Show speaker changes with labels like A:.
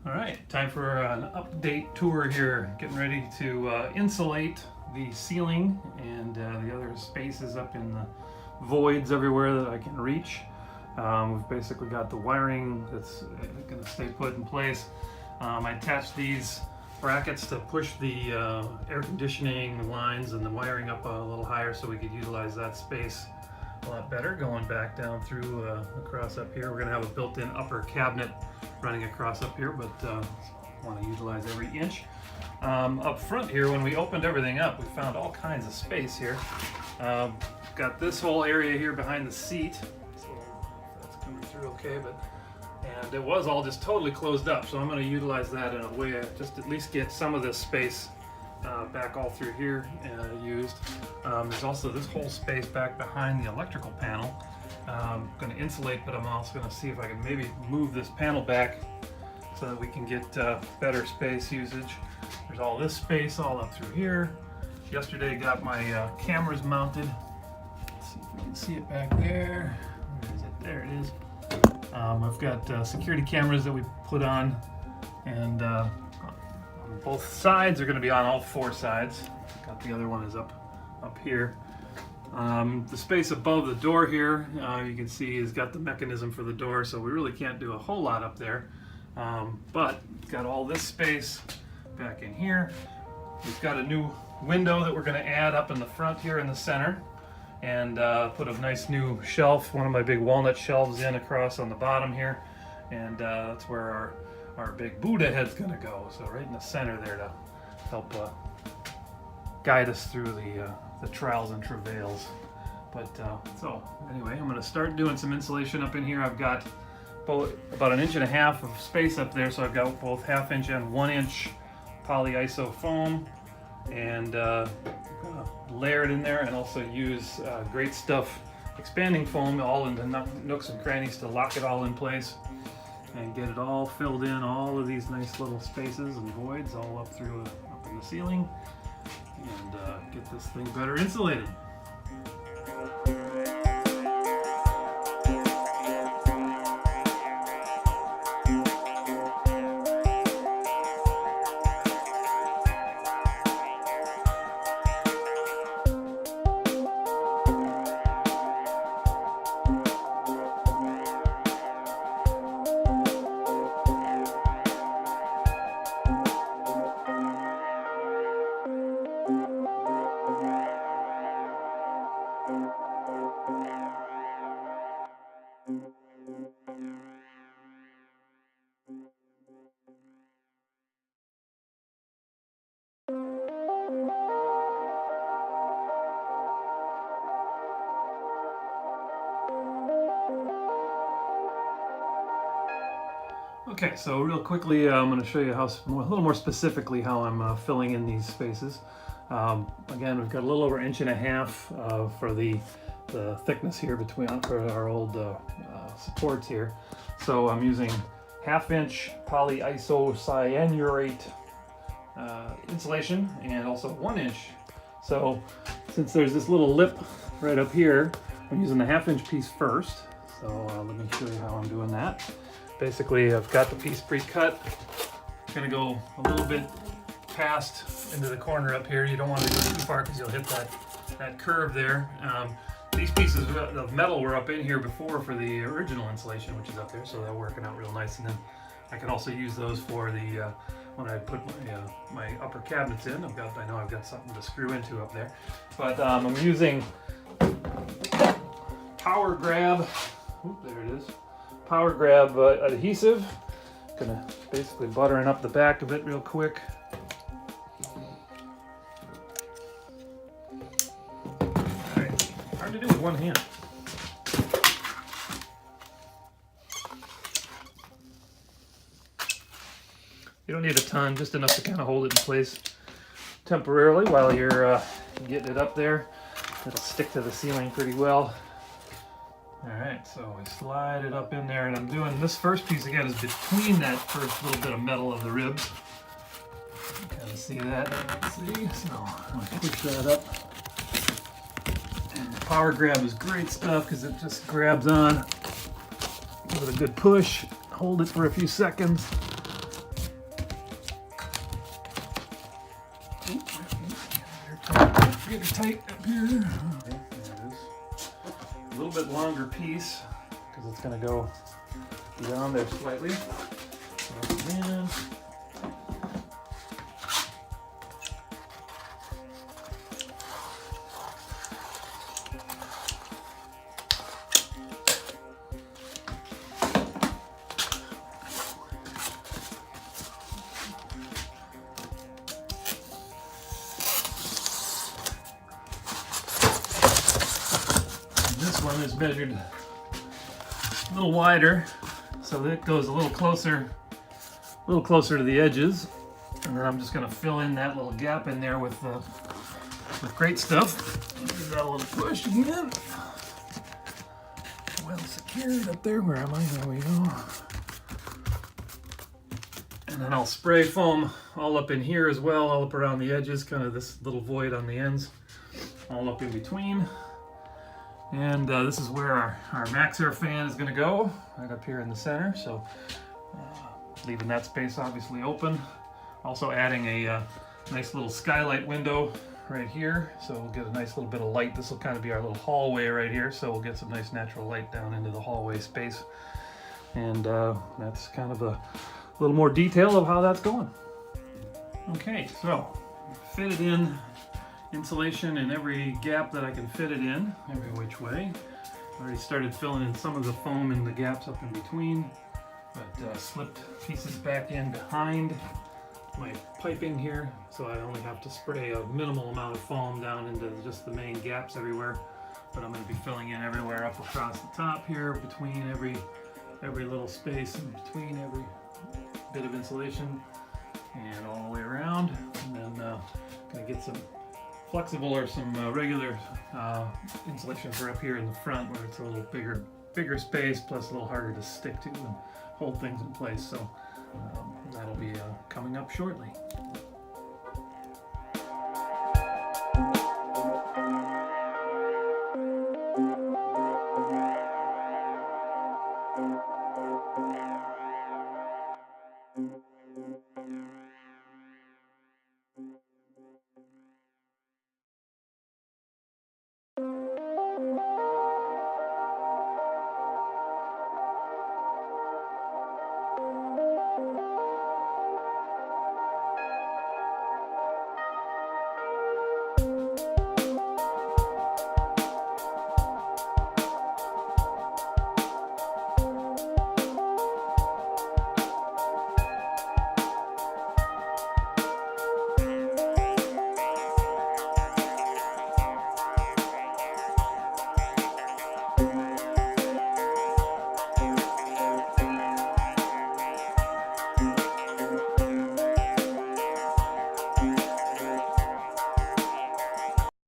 A: All right, time for an update tour here. Getting ready to insulate the ceiling and the other spaces up in the voids everywhere that I can reach. We've basically got the wiring that's going to stay put in place. I attached these brackets to push the air conditioning lines and the wiring up a little higher so we could utilize that space a lot better. Going back down through across up here, we're going to have a built-in upper cabinet running across up here, but want to utilize every inch. Up front here, when we opened everything up, we found all kinds of space here. Got this whole area here behind the seat, so that's coming through okay, and it was all just totally closed up, so I'm going to utilize that in a way to just at least get some of this space back all through here used. There's also this whole space back behind the electrical panel. I'm going to insulate, but I'm also going to see if I can maybe move this panel back so that we can get better space usage. There's all this space all up through here. Yesterday got my cameras mounted. Let's see if we can see it back there. Where is it? There it is. I've got security cameras that we put on, and on both sides are going to be on all four sides. Got the other one is up here. The space above the door here, you can see, has got the mechanism for the door, so we really can't do a whole lot up there. But got all this space back in here. We've got a new window that we're going to add up in the front here in the center, and put a nice new shelf, one of my big walnut shelves in across on the bottom here, and that's where our big Buddha head's going to go. So right in the center there to help guide us through the trials and travails. But so anyway, I'm going to start doing some insulation up in here. I've got about 1.5 inches of space up there, so I've got both 1/2 inch and 1 inch polyiso foam, and layer it in there, and also use Great Stuff expanding foam all into nooks and crannies to lock it all in place and get it all filled in, all of these nice little spaces and voids all up through up in the ceiling, and get this thing better insulated. Okay, so real quickly, I'm going to show you a little more specifically how I'm filling in these spaces. Again, we've got a little over 1.5 inches for the thickness here for our old supports here. So I'm using 1/2 inch polyisocyanurate insulation, and also 1 inch. So since there's this little lip right up here, I'm using the 1/2 inch piece first. So let me show you how I'm doing that. Basically, I've got the piece pre-cut. I'm gonna go a little bit past into the corner up here. You don't want to go too far because you'll hit that curve there. These pieces of metal were up in here before for the original insulation, which is up there, so they're working out real nice. And then I can also use those for the when I put my upper cabinets in. I know I've got something to screw into up there. But I'm using Power Grab. Oop, there it is. Power Grab adhesive. Gonna basically buttering up the back of it real quick. Alright, hard to do with one hand. You don't need a ton, just enough to kind of hold it in place temporarily while you're getting it up there. It'll stick to the ceiling pretty well. Alright, so we slide it up in there, and I'm doing this first piece again is between that first little bit of metal of the ribs. You can kind of see that. Let's see. So I'm going to push that up. And the Power Grab is great stuff because it just grabs on. Give it a good push, hold it for a few seconds, get it tight up here. Okay, there it is. A little bit longer piece because it's going to go beyond there slightly. And this one is measured a little wider, so that it goes a little closer to the edges. And then I'm just going to fill in that little gap in there with great stuff. Give that a little push again. Well secured up there. Where am I? There we go. And then I'll spray foam all up in here as well, all up around the edges, kind of this little void on the ends, all up in between. And this is where our Maxair fan is going to go, right up here in the center. So leaving that space obviously open. Also adding a nice little skylight window right here, so we'll get a nice little bit of light. This will kind of be our little hallway right here, so we'll get some nice natural light down into the hallway space. And that's kind of a little more detail of how that's going. Okay, so fitted in insulation in every gap that I can fit it in, every which way. Already started filling in some of the foam in the gaps up in between, but slipped pieces back in behind my piping here, so I only have to spray a minimal amount of foam down into just the main gaps everywhere. But I'm going to be filling in everywhere up across the top here, between every little space, in between every bit of insulation, and all the way around. And then going to get some flexible or some regular insulation for up here in the front, where it's a little bigger space, plus a little harder to stick to and hold things in place. So that'll be coming up shortly.